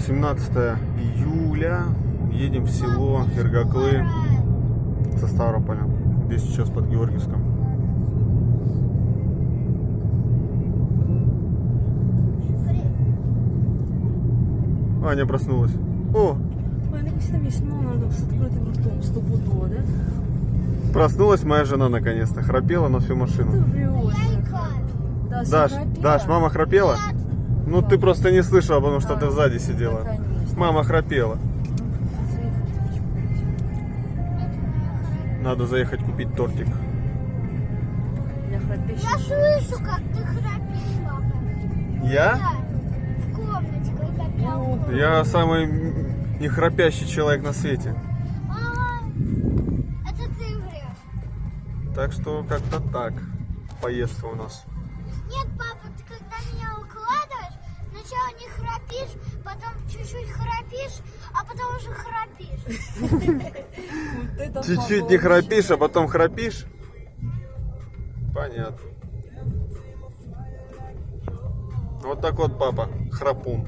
17 июля. Едем в село Иргаклы со Ставрополя. Здесь сейчас под Георгиевском. Аня проснулась. О! Ой, якось там є надо з відкритим ртом, стопудово, да? Проснулась моя жена наконец-то. Храпела на всю машину. Ты врешь. Даш, Даш, мама храпела? Ну ты просто не слышала, потому что ты сзади сидела. Конечно. Мама храпела. Надо заехать купить тортик. Я храпещу. Я слышу, как ты храпишь, папа. Я? Да, в комнате, когда пел. Я самый не храпящий человек на свете. Ага, это ты врешь. Так что как-то так. Поездка у нас. Нет, папа, ты когда меня укладываешь, сначала не храпишь, потом чуть-чуть храпишь, а потом уже храпишь. Чуть-чуть не храпишь, а потом храпишь? Понятно. Вот так вот папа, храпун.